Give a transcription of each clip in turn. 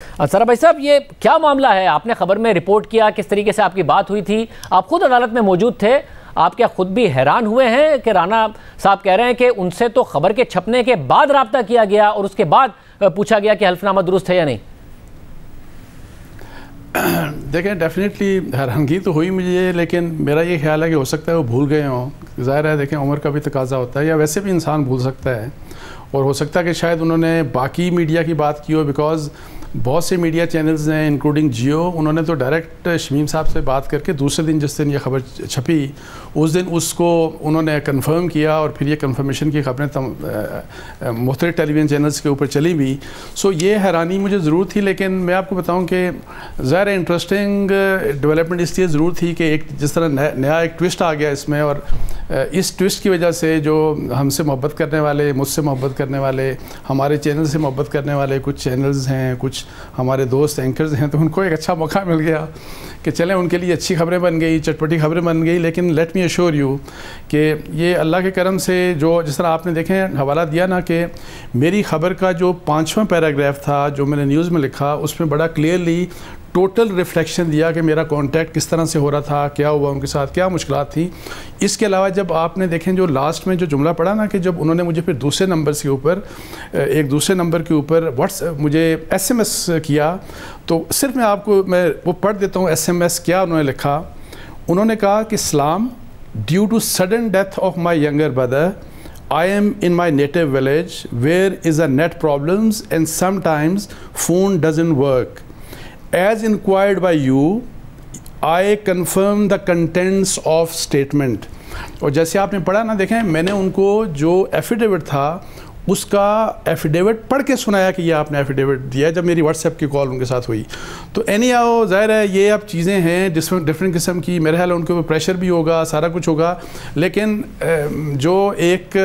سرا بھائی صاحب، یہ کیا معاملہ ہے؟ آپ نے خبر میں رپورٹ کیا، کس طریقے سے آپ کی بات ہوئی تھی؟ آپ خود عدالت میں موجود تھے، آپ کیا خود بھی حیران ہوئے ہیں کہ رانا صاحب کہہ رہے ہیں کہ ان سے تو خبر کے چھپنے کے بعد رابطہ کیا گیا اور اس کے بعد پوچھا گیا کہ حلف نامہ درست ہے یا نہیں؟ دیکھیں، ڈیفینیٹلی حیرانگی تو ہوئی مجھے، لیکن میرا یہ خیال ہے کہ ہو سکتا ہے وہ بھول گئے ہوں. ظاہر ہے، دیکھیں عمر کا بھی تقاضا ہوتا ہے، یا ویسے بھی انسان بھول سکتا ہے، اور ہو سکتا ہے کہ شاید انہوں نے باقی میڈیا کی بات کی ہو، بیکاز بہت سے میڈیا چینلز ہیں انکلوڈنگ جیو، انہوں نے تو ڈائریکٹ شمیم صاحب سے بات کر کے دوسرے دن جس دن یہ خبر چھپی اس دن اس کو انہوں نے کنفرم کیا، اور پھر یہ کنفرمیشن کی خبریں مختلف ٹیلی ویژن چینلز کے اوپر چلی بھی. سو یہ حیرانی مجھے ضرور تھی، لیکن میں آپ کو بتاؤں کہ ظاہر انٹرسٹنگ ڈیولپمنٹ اس لیے ضرور تھی کہ ایک جس طرح نیا ایک ٹوسٹ آ گیا اس میں، اور اس ٹوسٹ کی وجہ سے جو ہم سے محبت کرنے والے، مجھ سے محبت کرنے والے، ہمارے چینل سے محبت کرنے والے کچھ چینلز ہیں، کچھ ہمارے دوست اینکرز ہیں، تو ان کو ایک اچھا موقع مل گیا کہ چلیں ان کے لیے اچھی خبریں بن گئی، چٹپٹی خبریں بن گئی. لیکن لیٹ می ایشور یو کہ یہ اللہ کے کرم سے جو جس طرح آپ نے دیکھیں حوالہ دیا نا، کہ میری خبر کا جو 5واں پیراگراف تھا جو میں نے نیوز میں لکھا، اس میں بڑا کلیئرلی ٹوٹل ریفلیکشن دیا کہ میرا کانٹیکٹ کس طرح سے ہو رہا تھا، کیا ہوا ان کے ساتھ، کیا مشکلات تھیں. اس کے علاوہ جب آپ نے دیکھیں جو لاسٹ میں جو جملہ پڑھا نا، کہ جب انہوں نے مجھے پھر دوسرے نمبر کے اوپر دوسرے نمبر کے اوپر مجھے ایس ایم ایس کیا، تو صرف میں آپ کو وہ پڑھ دیتا ہوں ایس ایم ایس کیا انہوں نے لکھا. انہوں نے کہا کہ سلام، due to sudden death of my younger brother I am in my native village where is a net problems and sometimes phone doesn't work. As inquired by you, I confirm the contents of statement. اور جیسے آپ نے پڑھا نا، دیکھیں میں نے ان کو جو ایفیڈیوٹ تھا اس کا ایفیڈیوٹ پڑھ کے سنایا کہ یہ آپ نے ایفیڈیوٹ دیا جب میری واٹس ایپ کی کال ان کے ساتھ ہوئی. تو اینی ہاؤ ظاہر ہے یہ اب چیزیں ہیں ڈفرینٹ قسم کی، میرے خیال ان کے اوپر پریشر بھی ہوگا، سارا کچھ ہوگا. لیکن جو ایک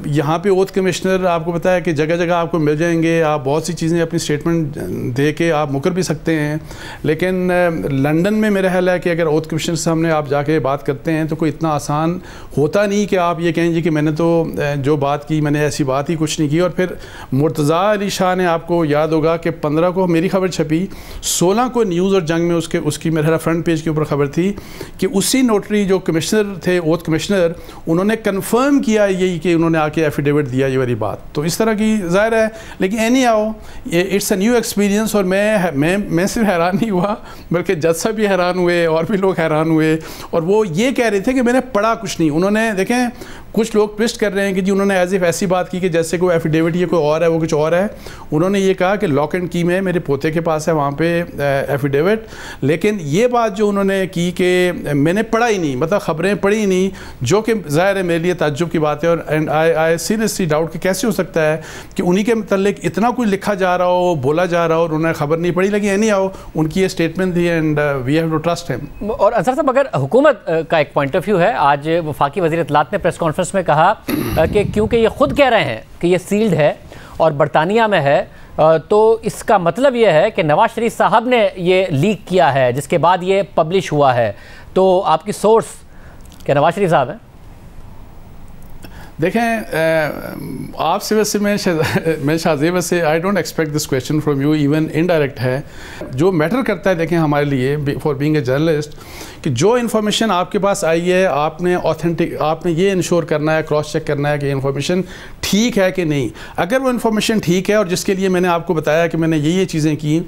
یہاں پہ اوتھ کمشنر آپ کو پتہ ہے کہ جگہ جگہ آپ کو مل جائیں گے، آپ بہت سی چیزیں اپنی اسٹیٹمنٹ دے کے آپ مکر بھی سکتے ہیں. لیکن لنڈن میں میرا خیال ہے کہ اگر اوتھ کمشنر سے ہم نے آپ جا کے بات کرتے ہیں تو کوئی اتنا آسان ہوتا نہیں کہ آپ یہ کہیں جی کہ میں نے تو جو بات کی میں نے ایسی بات ہی کچھ نہیں کی. اور پھر مرتضیٰ علی شاہ نے آپ کو یاد ہوگا کہ 15 کو میری خبر چھپی، 16 کو نیوز اور جنگ میں اس کی میرا فرنٹ پیج کے اوپر خبر تھی کہ اسی نوٹری جو کمشنر تھے، اوتھ کمشنر، انہوں نے کنفرم کیا یہی کہ انہوں نے آ کے ایفیڈیوٹ دیا یہ والی بات. تو اس طرح کی ظاہر ہے، لیکن اینی آؤ اٹس اے نیو ایکسپیرینس. اور میں صرف حیران نہیں ہوا بلکہ جج صاحب بھی حیران ہوئے اور بھی لوگ حیران ہوئے، اور وہ یہ کہہ رہے تھے کہ میں نے پڑھا کچھ نہیں. انہوں نے دیکھیں کچھ لوگ ٹوسٹ کر رہے ہیں کہ جی انہوں نے ایز اف ایسی بات کی کہ جیسے کوئی ایفیڈیوٹ یہ کوئی اور ہے، وہ کچھ اور ہے. انہوں نے یہ کہا کہ لاک اینڈ کی میں میرے پوتے کے پاس ہے وہاں پہ ایفیڈیوٹ. لیکن یہ بات جو انہوں نے کی کہ میں نے پڑھا ہی نہیں، مطلب خبریں پڑھی ہی نہیں، جو کہ ظاہر ہے میرے لیے تعجب کی بات ہے. اور اینڈ آئی سیریسلی ڈاؤٹ کہ کیسے ہو سکتا ہے کہ انہی کے متعلق اتنا کچھ لکھا جا رہا ہو، بولا جا رہا ہو، اور انہوں نے خبر نہیں پڑھی. لیکن نہیں آؤ ان کی یہ اسٹیٹمنٹ تھی، and we have to trust him. اور انصر صاحب، اگر حکومت کا ایک پوائنٹ آف ویو ہے، آج وفاقی وزیر اطلاعات نے پریس کانفرنس میں کہا کہ کیونکہ یہ خود کہہ رہے ہیں کہ یہ سیلڈ ہے اور برطانیہ میں ہے، تو اس کا مطلب یہ ہے کہ نواز شریف صاحب نے یہ لیک کیا ہے جس کے بعد یہ پبلش ہوا ہے. تو آپ کی سورس کیا نواز شریف صاحب ہیں؟ دیکھیں آپ سے ویسے میں شاہزیب سے I don't expect this question from you, even indirect ہے. جو میٹر کرتا ہے دیکھیں ہمارے لیے فار بینگ اے جرنلسٹ، کہ جو انفارمیشن آپ کے پاس آئی ہے آپ نے یہ انشور کرنا ہے، کراس چیک کرنا ہے کہ انفارمیشن ٹھیک ہے کہ نہیں. اگر وہ انفارمیشن ٹھیک ہے اور جس کے لیے میں نے آپ کو بتایا کہ میں نے یہ چیزیں کی،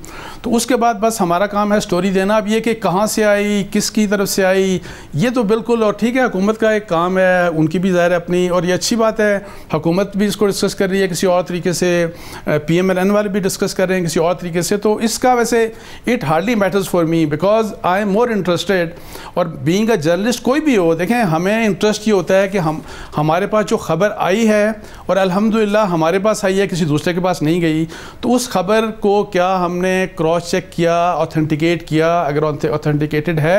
تو اس کے بعد بس ہمارا کام ہے سٹوری دینا. اب یہ کہ کہاں سے آئی، کس کی طرف سے آئی، یہ تو بالکل اور ٹھیک ہے، حکومت کا ایک کام ہے، ان کی بھی ظاہر ہے اپنی، اور یہ اچھی بات ہے حکومت بھی اس کو ڈسکس کر رہی ہے کسی اور طریقے سے، پی ایم ایل این والے بھی ڈسکس کر رہے ہیں کسی اور طریقے سے. تو اس کا ویسے it hardly matters for me because I am more interested. اور بینگ اے جرنلسٹ کوئی بھی ہو، دیکھیں ہمیں انٹرسٹ یہ ہوتا ہے کہ ہمارے پاس جو خبر آئی ہے اور الحمدللہ ہمارے پاس آئی ہے، کسی دوسرے کے پاس نہیں گئی، تو اس خبر کو کیا ہم نے کراس چیک کیا، اوتھینٹیکیٹ کیا. اگر اوتھینٹیکیٹڈ ہے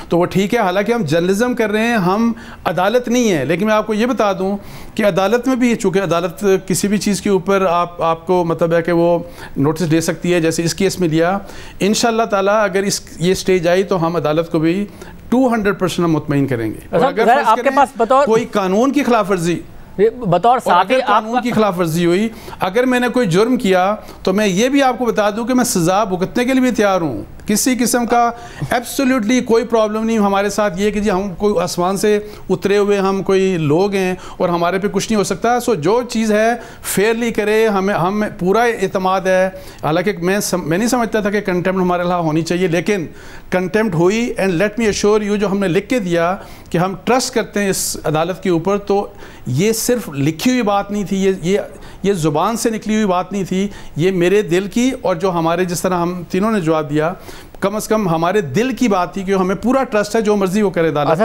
تو وہ ٹھیک ہے. حالانکہ ہم جرنلزم کر رہے ہیں، ہم عدالت نہیں ہے. لیکن میں آپ کو یہ بتا دوں کہ عدالت میں بھی، چونکہ عدالت کسی بھی چیز کے اوپر آپ کو مطلب ہے کہ وہ نوٹس دے سکتی ہے، جیسے اس کیس میں دیا. انشاءاللہ تعالیٰ اگر یہ سٹیج آئی تو ہم عدالت کو بھی 200% ہم مطمئن کریں گے. اور اگر آپ کے پاس بطور کوئی قانون کی خلاف ورزی بطور صحافی قانون کی خلاف ورزی ہوئی، اگر میں نے کوئی جرم کیا تو میں یہ بھی آپ کو بتا دوں کہ میں سزا بھگتنے کے لیے بھی تیار ہوں. کسی قسم کا ایبسولوٹلی کوئی پرابلم نہیں ہمارے ساتھ یہ کہ جی ہم کوئی آسمان سے اترے ہوئے ہم کوئی لوگ ہیں اور ہمارے پہ کچھ نہیں ہو سکتا. سو جو چیز ہے فیئرلی کرے، ہم پورا اعتماد ہے. حالانکہ میں نہیں سمجھتا تھا کہ کنٹمپٹ ہمارے خلاف ہونی چاہیے، لیکن کنٹمپٹ ہوئی. And let me assure you, جو ہم نے لکھ کے دیا کہ ہم ٹرسٹ کرتے ہیں اس عدالت کے اوپر، تو یہ صرف لکھی ہوئی بات نہیں تھی، یہ زبان سے نکلی ہوئی بات نہیں تھی، یہ میرے دل کی، اور جو ہمارے جس طرح ہم تینوں نے جواب دیا کم از کم ہمارے دل کی بات تھی کہ ہمیں پورا ٹرسٹ ہے جو مرضی وہ کرے عدالت.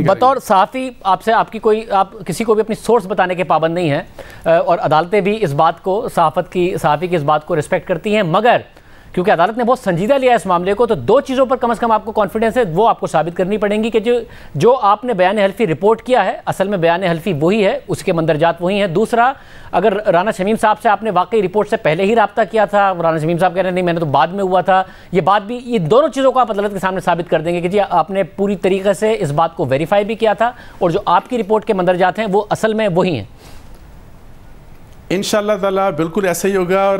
بطور صحافی آپ کسی کو بھی اپنی سورس بتانے کے پابند نہیں ہیں، اور عدالتیں بھی اس بات کو صحافی کی اس بات کو رسپیکٹ کرتی ہیں، مگر کیونکہ عدالت نے بہت سنجیدہ لیا اس معاملے کو، تو دو چیزوں پر کم از کم آپ کو کانفیڈنس ہے، وہ آپ کو ثابت کرنی پڑیں گی کہ جو آپ نے بیان حلفی رپورٹ کیا ہے اصل میں بیان حلفی وہی ہے، اس کے مندرجات وہی ہیں. دوسرا، اگر رانا شمیم صاحب سے آپ نے واقعی رپورٹ سے پہلے ہی رابطہ کیا تھا، رانا شمیم صاحب کہہ رہے ہیں نہیں میں نے تو بعد میں ہوا تھا، یہ بات بھی، یہ دونوں چیزوں کو آپ عدالت کے سامنے ثابت کر دیں گے کہ جی آپ نے پوری طریقے سے اس بات کو ویریفائی بھی کیا تھا، اور جو آپ کی رپورٹ کے مندرجات ہیں وہ اصل میں وہی ہیں. انشاءاللہ تعالیٰ بالکل ایسا ہی ہوگا. اور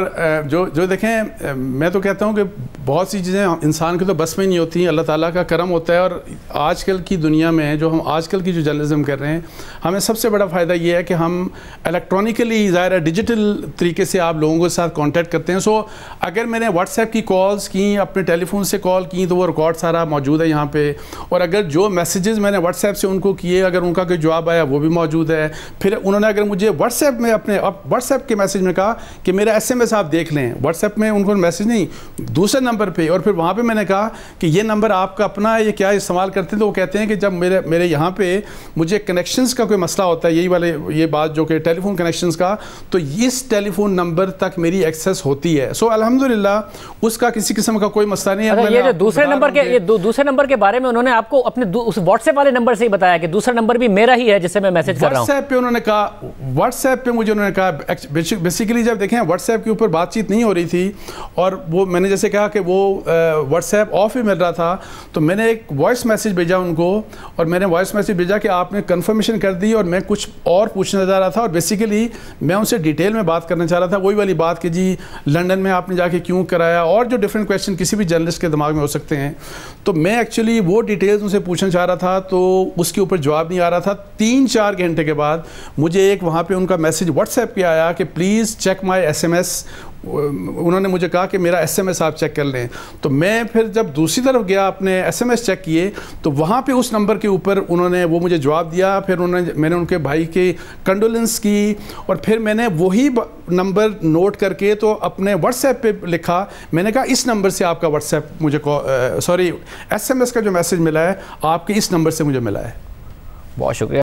جو دیکھیں، میں تو کہتا ہوں کہ بہت سی چیزیں انسان کے تو بس میں نہیں ہوتی ہیں، اللہ تعالیٰ کا کرم ہوتا ہے. اور آج کل کی دنیا میں جو ہم آج کل کی جو جرنلزم کر رہے ہیں، ہمیں سب سے بڑا فائدہ یہ ہے کہ ہم الیکٹرانکلی، ظاہر ہے ڈیجیٹل طریقے سے آپ لوگوں کے ساتھ کانٹیکٹ کرتے ہیں. سو اگر میں نے واٹس ایپ کی کالز کی، اپنے ٹیلی فون سے کال کی، تو وہ ریکارڈ سارا موجود ہے یہاں پہ. اور اگر جو میسیجز میں نے واٹس ایپ سے ان کو کیے، اگر ان کا کوئی جواب آیا وہ بھی موجود ہے. پھر انہوں نے اگر مجھے واٹس ایپ میں اپنے واٹس ایپ کے میسیج میں کہا کہ میرا ایس ایم ایس آپ دیکھ لیں، واٹس ایپ میں ان کو میسیج نہیں، دوسرے نمبر پہ. اور پھر وہاں پہ میں نے کہا کہ یہ نمبر آپ کا اپنا ہے، یہ کیا استعمال کرتے ہیں؟ تو وہ کہتے ہیں کہ جب میرے یہاں پہ مجھے کنیکشنز کا کوئی مسئلہ ہوتا ہے، یہ بات جو کہ ٹیلی فون کنیکشنز کا، تو اس ٹیلی فون نمبر تک میری ایکسیس ہوتی ہے. سو الحمدللہ اس کا کسی قسم کا کوئی مسئلہ نہیں ہے. یہ جو دوسرے نمبر کے بارے میں انہوں نے آپ کو اپنے اس واٹس ایپ والے نمبر سے ہی بتایا کہ دوسرا نمبر بھی میرا ہی ہے جس سے میں میسج کر رہا ہوں. واٹس ایپ پہ انہوں نے کہا، واٹس ایپ پہ مجھے انہوں نے کہا، بیسیکلی جب دیکھیں واٹس ایپ کے اوپر بات چیت نہیں ہو رہی تھی، اور وہ میں نے جیسے کہا کہ وہ واٹس ایپ آف ہی مل رہا تھا، تو میں نے ایک وائس میسیج بھیجا ان کو، اور میں نے وائس میسیج بھیجا کہ آپ نے کنفرمیشن کر دی، اور میں کچھ اور پوچھنا چاہ رہا تھا. اور بیسیکلی میں ان سے ڈیٹیل میں بات کرنا چاہ رہا تھا، وہی والی بات کہ جی لنڈن میں آپ نے جا کے کیوں کرایا، اور جو ڈفرینٹ کویشچن کسی بھی جرنلسٹ کے دماغ میں ہو سکتے ہیں. تو میں ایکچولی وہ ڈیٹیلز ان سے پوچھنا چاہ رہا تھا، تو اس کے اوپر جواب نہیں آ رہا تھا. 3-4 گھنٹے کے بعد مجھے ایک وہاں پہ ان کا میسیج واٹس ایپ پہ آیا کہ please check my S M S. انہوں نے مجھے کہا کہ میرا ایس ایم ایس آپ چیک کر لیں. تو میں پھر جب دوسری طرف گیا اپنے ایس ایم ایس چیک کیے، تو وہاں پہ اس نمبر کے اوپر انہوں نے وہ مجھے جواب دیا. پھر میں نے ان کے بھائی کی کنڈولنس کی، اور پھر میں نے وہی نمبر نوٹ کر کے تو اپنے واٹس ایپ پہ لکھا. میں نے کہا اس نمبر سے آپ کا واٹس ایپ مجھے ایس ایم ایس کا جو میسیج ملا ہے آپ کے اس نمبر سے مجھے ملا ہے. بہت شکریہ.